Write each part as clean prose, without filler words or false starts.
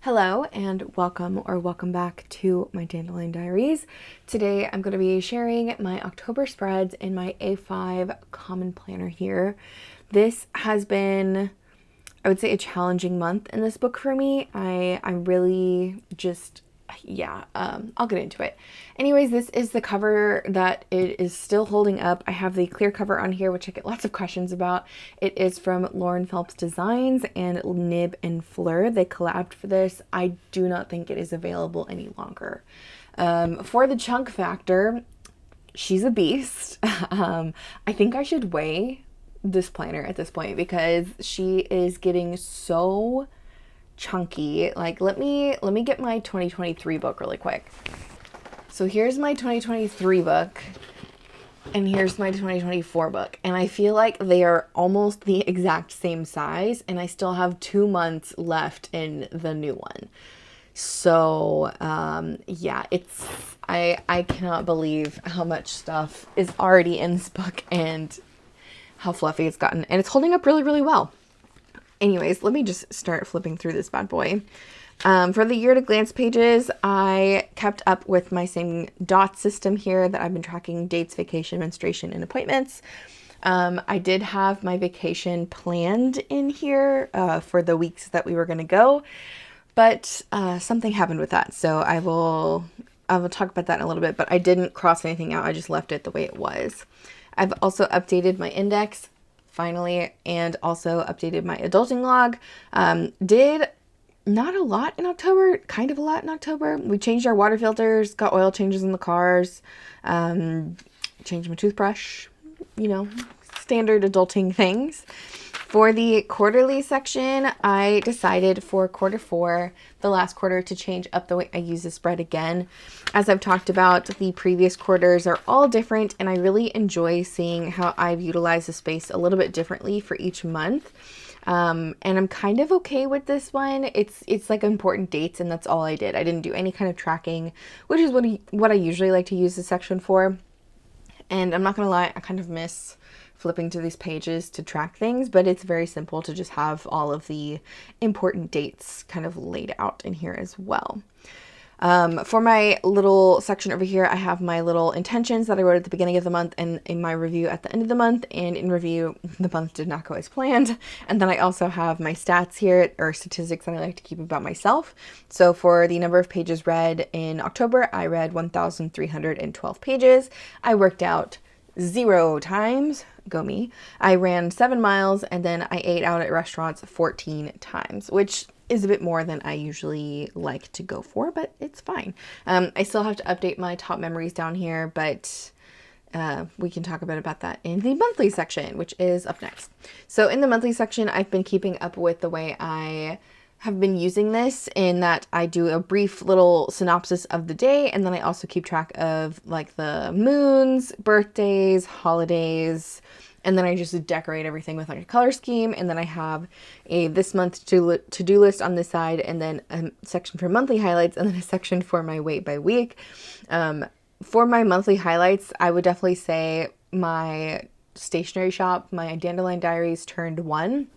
Hello and welcome back to my Dandelion Diaries. Today I'm going to be sharing my October spreads in my A5 Common Planner here. This has been, I would say, a challenging month in this book for me. I'm really just, I'll get into it. Anyways, this is the cover that it is still holding up. I have the clear cover on here, which I get lots of questions about. It is from Lauren Phelps Designs and Nib and Fleur. They collabed for this. I do not think it is available any longer. For the chunk factor, she's a beast. I think I should weigh this planner at this point because she is getting so chunky. Like, let me get my 2023 book really quick. So here's my 2023 book and here's my 2024 book, and I feel like they are almost the exact same size, and I still have 2 months left in the new one. So yeah, it's I cannot believe how much stuff is already in this book and how fluffy it's gotten, and it's holding up really well. Anyways, let me just start flipping through this bad boy. For the year at a glance pages, I kept up with my same dot system here that I've been tracking: dates, vacation, menstruation, and appointments. I did have my vacation planned in here for the weeks that we were going to go, but something happened with that. So I will talk about that in a little bit, but I didn't cross anything out. I just left it the way it was. I've also updated my index finally, and also updated my adulting log. Did not a lot in October, kind of a lot in October. We changed our water filters, got oil changes in the cars, changed my toothbrush, you know, standard adulting things. For the quarterly section, I decided for quarter 4, the last quarter, to change up the way I use the spread again. As I've talked about, the previous quarters are all different, and I really enjoy seeing how I've utilized the space a little bit differently for each month. And I'm kind of okay with this one. It's like important dates, and that's all I did. I didn't do any kind of tracking, which is what I usually like to use this section for. And I'm not gonna lie, I kind of miss flipping through these pages to track things, but it's very simple to just have all of the important dates kind of laid out in here as well. For my little section over here, I have my little intentions that I wrote at the beginning of the month and in my review at the end of the month. And in review, the month did not go as planned. And then I also have my stats here, or statistics, that I like to keep about myself. So for the number of pages read in October, I read 1,312 pages. I worked out 0 times, go me. I ran 7 miles, and then I ate out at restaurants 14 times, which is a bit more than I usually like to go for, but it's fine. I still have to update my top memories down here, but we can talk a bit about that in the monthly section, which is up next. So in the monthly section, I've been keeping up with the way I have been using this, in that I do a brief little synopsis of the day, and then I also keep track of like the moons, birthdays, holidays, and then I just decorate everything with like a color scheme. And then I have a this month to-do list on this side, and then a section for monthly highlights, and then a section for my weight by week. For my monthly highlights, I would definitely say my stationery shop, my Dandelion Diaries, turned 1,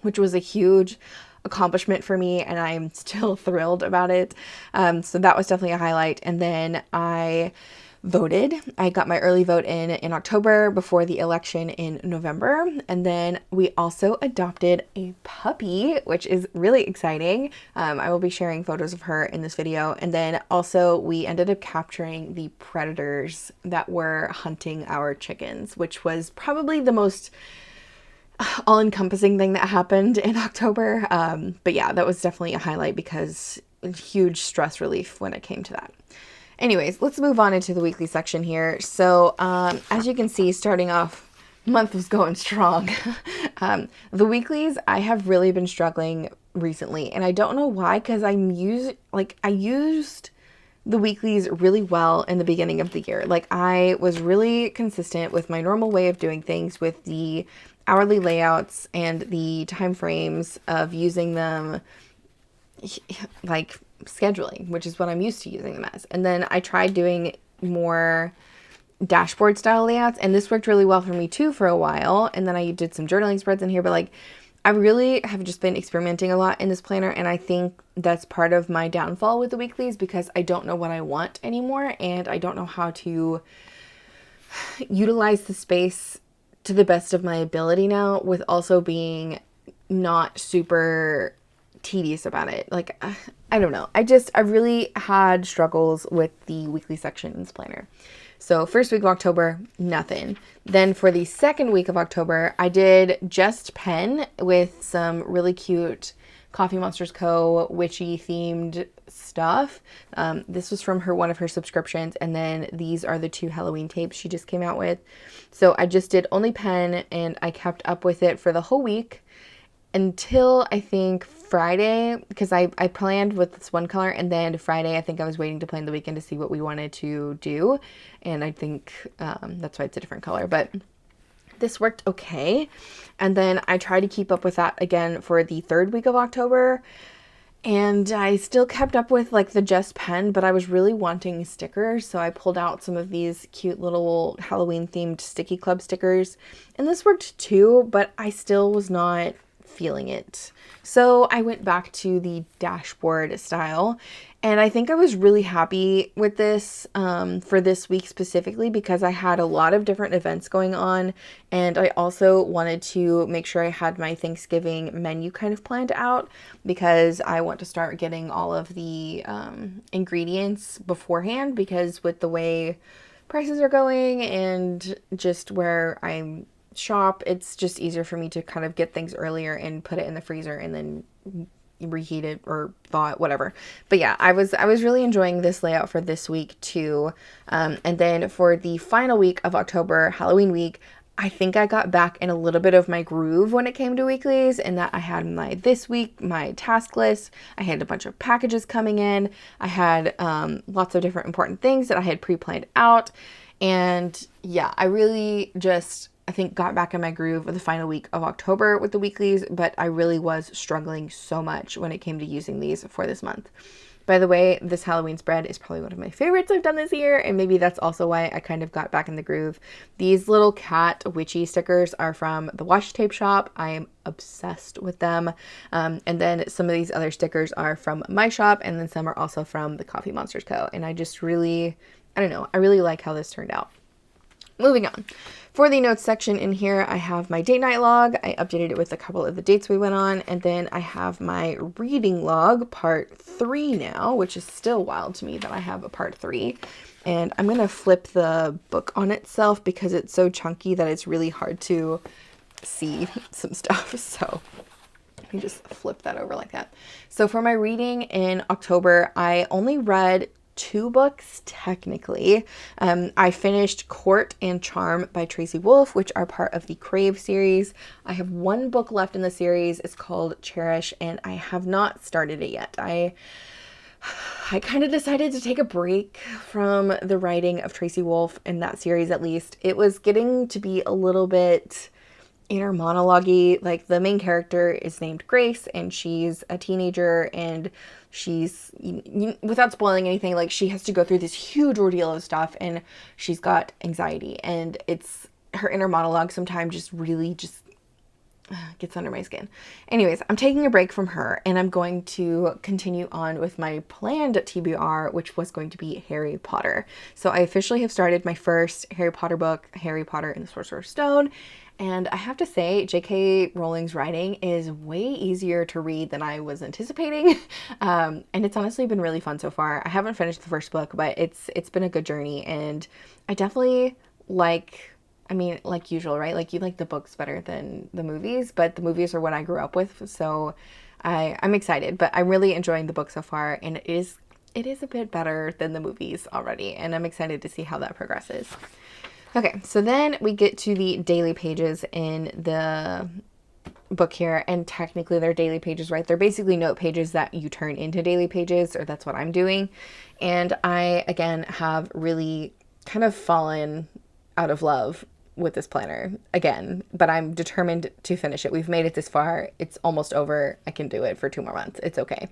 which was a huge accomplishment for me, and I'm still thrilled about it. So that was definitely a highlight. And then I voted. I got my early vote in October before the election in November. And then we also adopted a puppy, which is really exciting. I will be sharing photos of her in this video. And then also we ended up capturing the predators that were hunting our chickens, which was probably the most all-encompassing thing that happened in October. But yeah, that was definitely a highlight because huge stress relief when it came to that. Anyways, let's move on into the weekly section here. So as you can see, starting off, month was going strong. The weeklies, I have really been struggling recently, and I don't know why, because I used the weeklies really well in the beginning of the year. Like, I was really consistent with my normal way of doing things, with the hourly layouts and the time frames of using them, like scheduling, which is what I'm used to using them as. And then I tried doing more dashboard style layouts, and this worked really well for me too for a while. And then I did some journaling spreads in here, but like, I really have just been experimenting a lot in this planner, and I think that's part of my downfall with the weeklies because I don't know what I want anymore, and I don't know how to utilize the space to the best of my ability now, with also being not super tedious about it. Like, I don't know. I really had struggles with the weekly section in this planner. So first week of October, nothing. Then for the second week of October, I did just pen with some really cute Coffee Monsters Co. witchy themed stuff. This was from one of her subscriptions, and then these are the 2 Halloween tapes she just came out with. So I just did only pen, and I kept up with it for the whole week until I think Friday, because I planned with this one color, and then Friday I think I was waiting to plan the weekend to see what we wanted to do, and I think that's why it's a different color, but this worked okay. And then I tried to keep up with that again for the third week of October, and I still kept up with like the just pen, but I was really wanting stickers, so I pulled out some of these cute little Halloween themed sticky club stickers, and this worked too, but I still was not feeling it. So I went back to the dashboard style, and I think I was really happy with this for this week specifically because I had a lot of different events going on, and I also wanted to make sure I had my Thanksgiving menu kind of planned out because I want to start getting all of the ingredients beforehand, because with the way prices are going and just where I'm shop, it's just easier for me to kind of get things earlier and put it in the freezer and then reheat it or thaw it, whatever. But yeah, I was really enjoying this layout for this week too. And then for the final week of October, Halloween week, I think I got back in a little bit of my groove when it came to weeklies, and that I had my task list. I had a bunch of packages coming in. I had lots of different important things that I had pre-planned out. And yeah, I think got back in my groove for the final week of October with the weeklies, but I really was struggling so much when it came to using these for this month. By the way, this Halloween spread is probably one of my favorites I've done this year, and maybe that's also why I kind of got back in the groove. These little cat witchy stickers are from the washi tape shop. I am obsessed with them. And then some of these other stickers are from my shop, and then some are also from the Coffee Monsters Co. And I really like how this turned out. Moving on. For the notes section in here, I have my date night log. I updated it with a couple of the dates we went on. And then I have my reading log part 3 now, which is still wild to me that I have a part 3. And I'm going to flip the book on itself because it's so chunky that it's really hard to see some stuff. So let me just flip that over like that. So for my reading in October, I only read 2 books technically. I finished Court and Charm by Tracy Wolff, which are part of the Crave series. I have 1 book left in the series. It's called Cherish, and I have not started it yet. I kind of decided to take a break from the writing of Tracy Wolff in that series, at least. It was getting to be a little bit inner monologue-y. Like, the main character is named Grace, and she's a teenager, and she's, without spoiling anything, like, she has to go through this huge ordeal of stuff, and she's got anxiety, and it's her inner monologue sometimes just really just gets under my skin. Anyways, I'm taking a break from her, and I'm going to continue on with my planned TBR, which was going to be Harry Potter. So I officially have started my first Harry Potter book, Harry Potter and the Sorcerer's Stone. And I have to say, J.K. Rowling's writing is way easier to read than I was anticipating. And it's honestly been really fun so far. I haven't finished the first book, but it's been a good journey. And I definitely like usual, right? Like, you like the books better than the movies, but the movies are what I grew up with. So I'm excited, but I'm really enjoying the book so far. And it is a bit better than the movies already. And I'm excited to see how that progresses. Okay, so then we get to the daily pages in the book here, and technically they're daily pages, right? They're basically note pages that you turn into daily pages, or that's what I'm doing. And I, again, have really kind of fallen out of love with this planner again, but I'm determined to finish it. We've made it this far. It's almost over. I can do it for 2 more months. It's okay.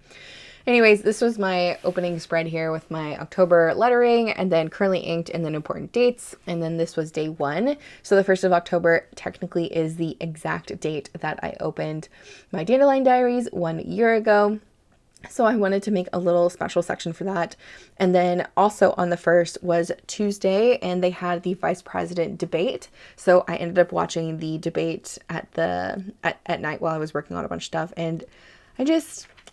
Anyways, this was my opening spread here with my October lettering and then currently inked and then important dates. And then this was day 1. So the 1st of October technically is the exact date that I opened my Dandelion Diaries 1 year ago. So I wanted to make a little special section for that. And then also on the 1st was Tuesday, and they had the vice president debate. So I ended up watching the debate at night while I was working on a bunch of stuff. And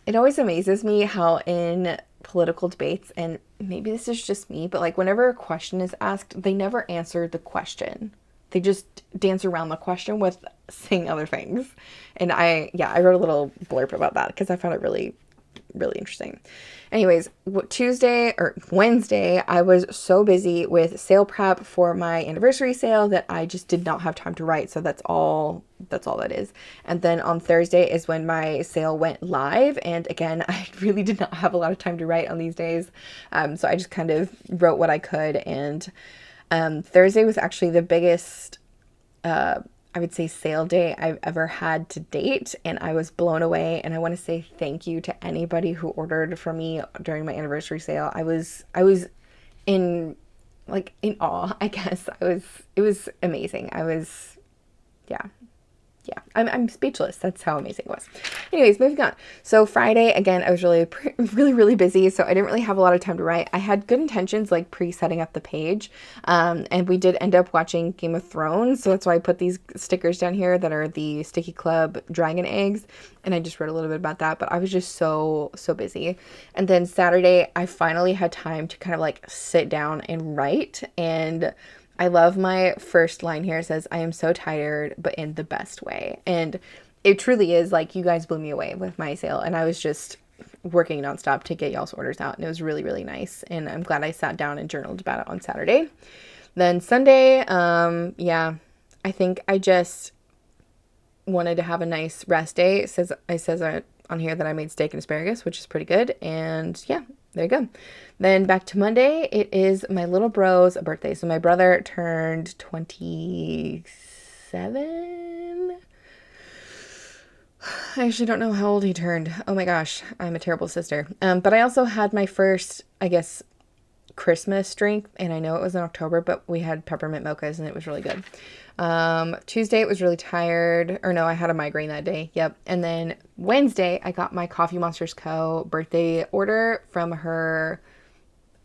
it always amazes me how in political debates, and maybe this is just me, but like whenever a question is asked, they never answer the question. They just dance around the question with saying other things. And I wrote a little blurb about that because I found it really interesting. Anyways, Wednesday, I was so busy with sale prep for my anniversary sale that I just did not have time to write. So that's all that is. And then on Thursday is when my sale went live. And again, I really did not have a lot of time to write on these days. So I just kind of wrote what I could. And Thursday was actually the biggest I would say sale day I've ever had to date, and I was blown away. And I want to say thank you to anybody who ordered from me during my anniversary sale. I was in awe, I guess. It was amazing. I'm speechless. That's how amazing it was. Anyways, moving on. So Friday, again, I was really busy, so I didn't really have a lot of time to write. I had good intentions, like pre-setting up the page, and we did end up watching Game of Thrones, so that's why I put these stickers down here that are the 𝗖𝘃 Club dragon eggs, and I just wrote a little bit about that, but I was just so busy. And then Saturday, I finally had time to kind of like sit down and write, and I love my first line here. It says, "I am so tired, but in the best way." And it truly is, like, you guys blew me away with my sale, and I was just working nonstop to get y'all's orders out, and it was really nice. And I'm glad I sat down and journaled about it on Saturday. Then Sunday, I think I just wanted to have a nice rest day. It says on here that I made steak and asparagus, which is pretty good. And yeah, there you go. Then back to Monday, it is my little bro's birthday. So my brother turned 27. I actually don't know how old he turned. Oh my gosh, I'm a terrible sister. But I also had my first, I guess, Christmas drink, and I know it was in October, but we had peppermint mochas and it was really good. Tuesday, it was really tired, or no, I had a migraine that day. Yep. And then Wednesday, I got my Coffee Monsters Co. birthday order from her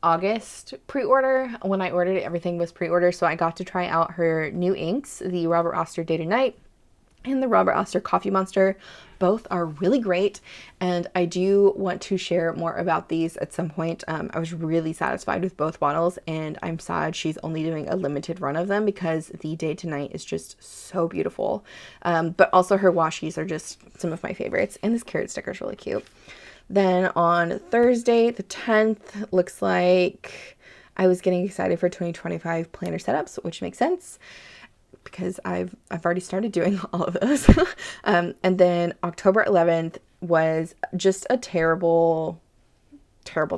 August pre-order. When I ordered it, everything was pre-order, so I got to try out her new inks, the Robert Oster Day to Night and the Robert Oster Coffee Monster. Both are really great, and I do want to share more about these at some point. I was really satisfied with both bottles, and I'm sad she's only doing a limited run of them because the Day to Night is just so beautiful. But also her washies are just some of my favorites, and this carrot sticker is really cute. Then on Thursday, the 10th, looks like I was getting excited for 2025 planner setups, which makes sense because I've already started doing all of those. And then October 11th was just a terrible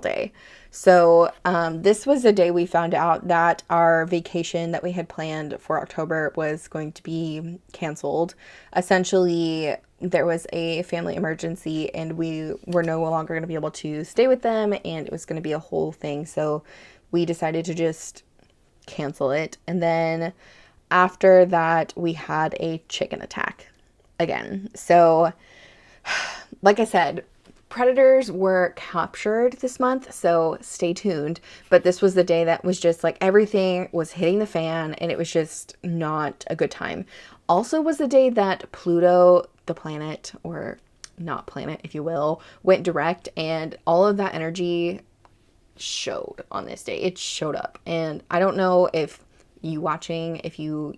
day. So this was the day we found out that our vacation that we had planned for October was going to be canceled. Essentially, there was a family emergency and we were no longer going to be able to stay with them, and it was going to be a whole thing. So we decided to just cancel it. And then after that, we had a chicken attack again. So like I said, predators were captured this month, so stay tuned. But this was the day that was just like everything was hitting the fan, and it was just not a good time. Also was the day that Pluto, the planet, or not planet, if you will, went direct, and all of that energy showed on this day. It showed up. And I don't know if you watching, if you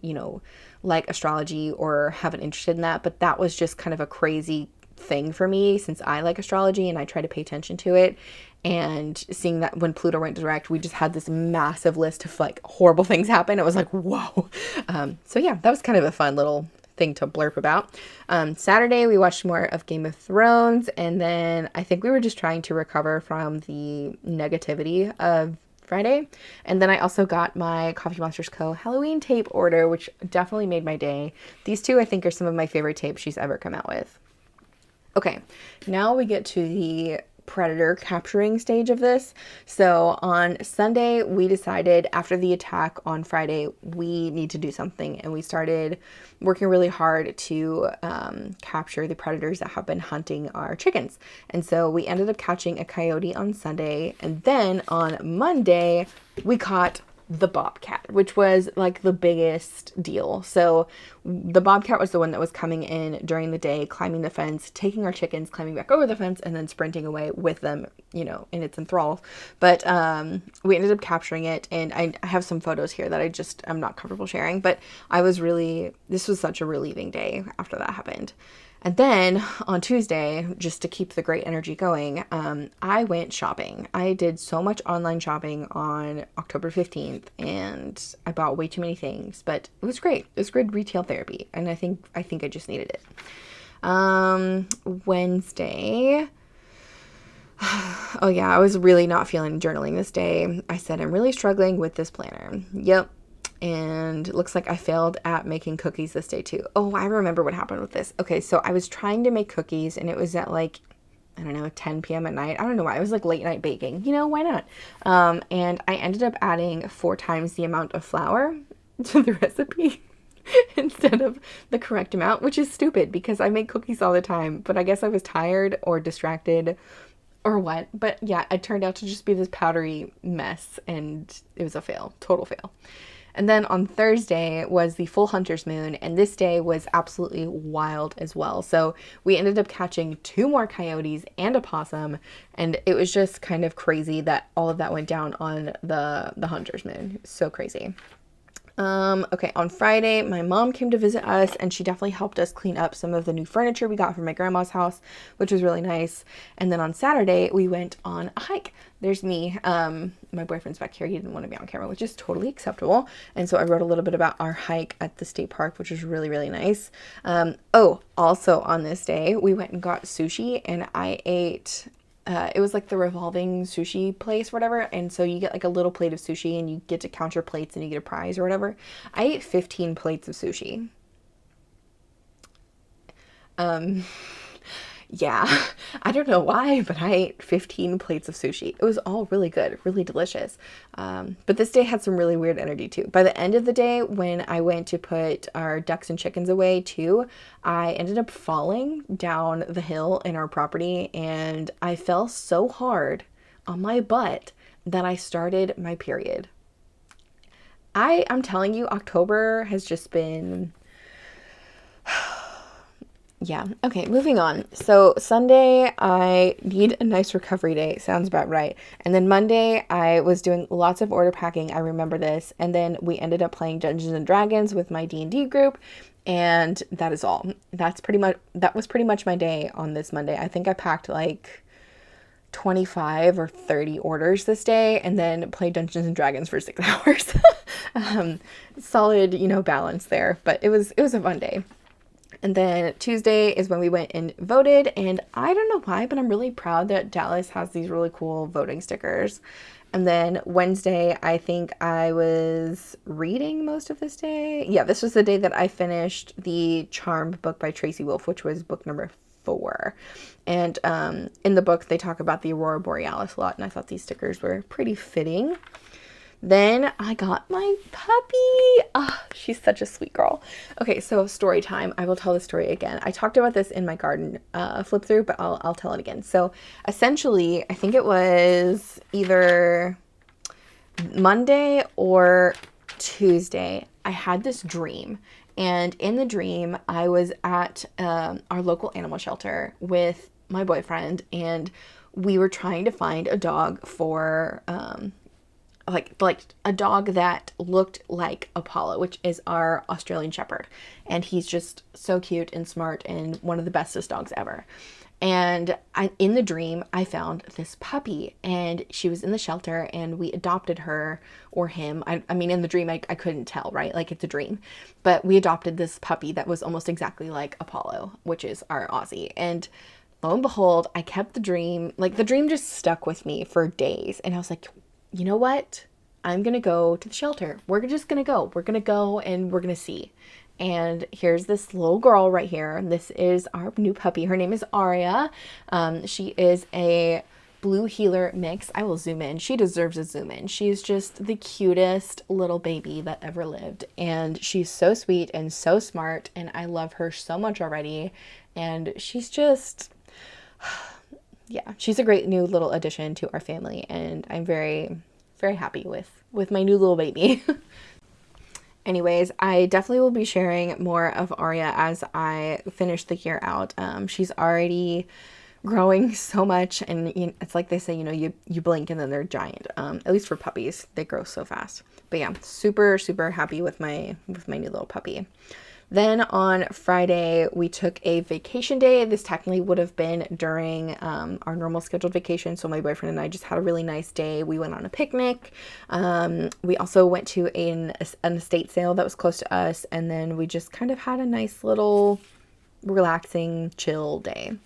like astrology or have an interest in that, but that was just kind of a crazy thing for me since I like astrology and I try to pay attention to it. And seeing that when Pluto went direct, we just had this massive list of like horrible things happen. It was like, whoa. So yeah, that was kind of a fun little thing to blurb about. Saturday, we watched more of Game of Thrones, and then I think we were just trying to recover from the negativity of Friday. And then I also got my Coffee Monsters Co. Halloween tape order, which definitely made my day. These two, I think, are some of my favorite tapes she's ever come out with. Okay, now we get to the predator capturing stage of this. So on Sunday, we decided after the attack on Friday, we need to do something. And we started working really hard to capture the predators that have been hunting our chickens. And so we ended up catching a coyote on Sunday. And then on Monday, we caught the bobcat, which was like the biggest deal. So the bobcat was the one that was coming in during the day, climbing the fence, taking our chickens, climbing back over the fence, and then sprinting away with them, you know, in its enthrall. But we ended up capturing it, and I have some photos here that I'm not comfortable sharing, but this was such a relieving day after that happened. And then on Tuesday, just to keep the great energy going, I went shopping. I did so much online shopping on October 15th, and I bought way too many things, but it was great. It was good retail therapy, and I think I just needed it. Wednesday. Oh yeah, I was really not feeling journaling this day. I said, I'm really struggling with this planner. Yep. And it looks like I failed at making cookies this day too. Oh, I remember what happened with this. Okay, so I was trying to make cookies, and it was at like, I don't know, 10 p.m. at night. I don't know why. It was like late night baking. You know, why not? And I ended up adding 4 times the amount of flour to the recipe instead of the correct amount, which is stupid because I make cookies all the time. But I guess I was tired or distracted or what. But yeah, it turned out to just be this powdery mess, and it was a fail. Total fail. And then on Thursday was the full hunter's moon, and this day was absolutely wild as well. So we ended up catching 2 more coyotes and a possum, and it was just kind of crazy that all of that went down on the hunter's moon. So crazy. Okay, on Friday, my mom came to visit us, and she definitely helped us clean up some of the new furniture we got from my grandma's house, which was really nice. And then on Saturday, we went on a hike. There's me. My boyfriend's back here. He didn't want to be on camera, which is totally acceptable. And so I wrote a little bit about our hike at the state park, which was really, really nice. Also on this day, we went and got sushi, and I ate... it was like the revolving sushi place, whatever. And so you get like a little plate of sushi, and you get to count your plates, and you get a prize or whatever. I ate 15 plates of sushi. Yeah, I don't know why, but I ate 15 plates of sushi. It was all really good, really delicious. But this day had some really weird energy too. By the end of the day, when I went to put our ducks and chickens away too, I ended up falling down the hill in our property, and I fell so hard on my butt that I started my period. I'm telling you, October has just been... Yeah. Okay, moving on. So Sunday, I need a nice recovery day. Sounds about right. And then Monday, I was doing lots of order packing. I remember this. And then we ended up playing Dungeons and Dragons with my D&D group. And that is all. That was pretty much my day on this Monday. I think I packed like 25 or 30 orders this day, and then played Dungeons and Dragons for 6 hours. Solid, balance there. But it was a fun day. And then Tuesday is when we went and voted, and I don't know why, but I'm really proud that Dallas has these really cool voting stickers. And then Wednesday, I think I was reading most of this day. Yeah, this was the day that I finished the Charmed book by Tracy Wolff, which was book number 4. And in the book, they talk about the Aurora Borealis a lot, and I thought these stickers were pretty fitting. Then I got my puppy. She's such a sweet girl. Okay, so story time. I will tell the story again. I talked about this in my garden flip through, but I'll tell it again. So essentially, I think it was either Monday or Tuesday, I had this dream. And in the dream, I was at our local animal shelter with my boyfriend, and we were trying to find a dog for... like a dog that looked like Apollo, which is our Australian Shepherd. And he's just so cute and smart and one of the bestest dogs ever. And in the dream, I found this puppy, and she was in the shelter, and we adopted her or him. I mean, in the dream, I couldn't tell, right? Like, it's a dream. But we adopted this puppy that was almost exactly like Apollo, which is our Aussie. And lo and behold, I kept the dream. Like, the dream just stuck with me for days. And I was like, you know what? I'm going to go to the shelter. We're just going to go. We're going to go and we're going to see. And here's this little girl right here. This is our new puppy. Her name is Aria. She is a Blue Healer mix. I will zoom in. She deserves a zoom in. She's just the cutest little baby that ever lived. And she's so sweet and so smart. And I love her so much already. And she's just, yeah, she's a great new little addition to our family. And I'm very, very happy with my new little baby. Anyways, I definitely will be sharing more of Aria as I finish the year out. She's already growing so much, and it's like they say, you blink and then they're giant. At least for puppies, they grow so fast. But yeah, super, super happy with my new little puppy. Then on Friday, we took a vacation day. This technically would have been during our normal scheduled vacation. So my boyfriend and I just had a really nice day. We went on a picnic. We also went to an estate sale that was close to us. And then we just kind of had a nice little relaxing, chill day.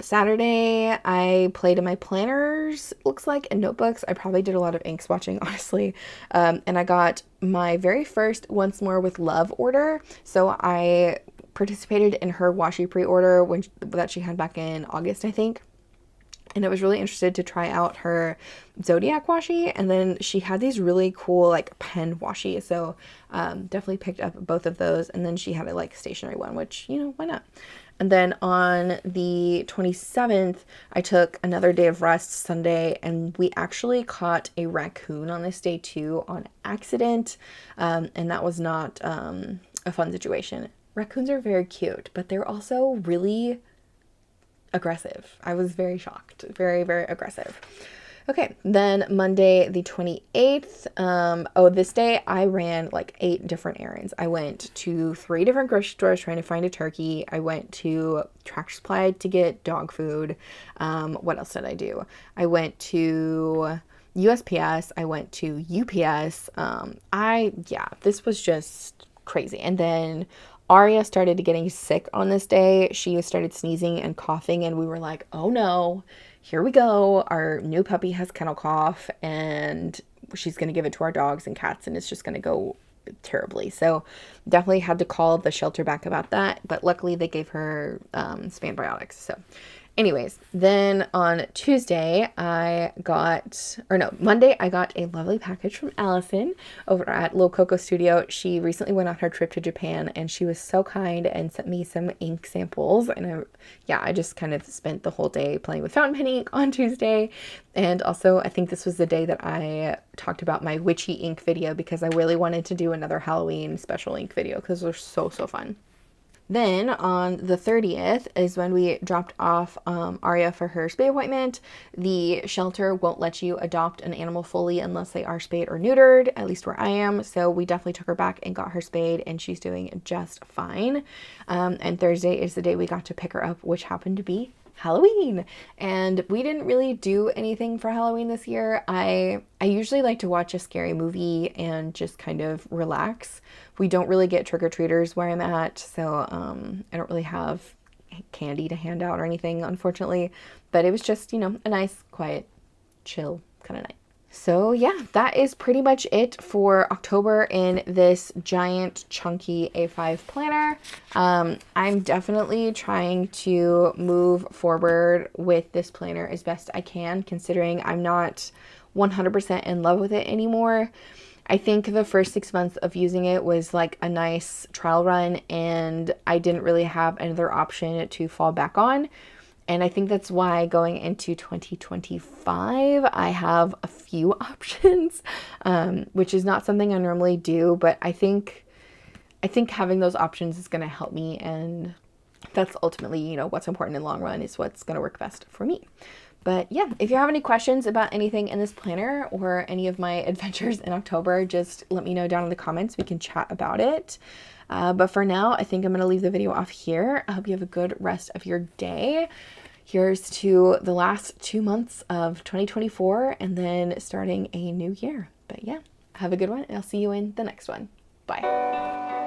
Saturday, I played in my planners, looks like, and notebooks. I probably did a lot of ink swatching, honestly. And I got my very first Once More with Love order. So I participated in her washi pre-order that she had back in August, I think. And I was really interested to try out her Zodiac washi. And then she had these really cool, like, pen washi. So definitely picked up both of those. And then she had a, like, stationary one, which, why not? And then on the 27th, I took another day of rest, Sunday, and we actually caught a raccoon on this day too on accident. And that was not a fun situation. Raccoons are very cute, but they're also really aggressive. I was very shocked. Very, very aggressive. Okay, then Monday the 28th, this day I ran like 8 different errands. I went to 3 different grocery stores trying to find a turkey. I went to Tractor Supply to get dog food. What else did I do? I went to USPS. I went to UPS. This was just crazy. And then Aria started getting sick on this day. She started sneezing and coughing, and we were like, oh no, here we go. Our new puppy has kennel cough, and she's going to give it to our dogs and cats, and it's just going to go terribly. So definitely had to call the shelter back about that, but luckily they gave her antibiotics. So anyways, then on Monday, I got a lovely package from Allison over at 𝗦𝘃𝗁𝗏 Studio. She recently went on her trip to Japan, and she was so kind and sent me some ink samples. And I just kind of spent the whole day playing with fountain pen ink on Tuesday. And also, I think this was the day that I talked about my witchy ink video, because I really wanted to do another Halloween special ink video because they're so, so fun. Then on the 30th is when we dropped off Aria for her spay appointment. The shelter won't let you adopt an animal fully unless they are spayed or neutered, at least where I am. So we definitely took her back and got her spayed, and she's doing just fine. And Thursday is the day we got to pick her up, which happened to be Halloween. And we didn't really do anything for Halloween this year. I usually like to watch a scary movie and just kind of relax. We don't really get trick-or-treaters where I'm at, so I don't really have candy to hand out or anything, unfortunately. But it was just, a nice, quiet, chill kind of night. So yeah, that is pretty much it for October in this giant chunky A5 planner. I'm definitely trying to move forward with this planner as best I can, considering I'm not 100% in love with it anymore. I think the first 6 months of using it was like a nice trial run, and I didn't really have another option to fall back on. And I think that's why going into 2025, I have a few options, which is not something I normally do, but I think having those options is going to help me, and that's ultimately, what's important in the long run is what's going to work best for me. But yeah, if you have any questions about anything in this planner or any of my adventures in October, just let me know down in the comments. We can chat about it. But for now, I think I'm going to leave the video off here. I hope you have a good rest of your day. Here's to the last 2 months of 2024 and then starting a new year. But yeah, have a good one, and I'll see you in the next one. Bye.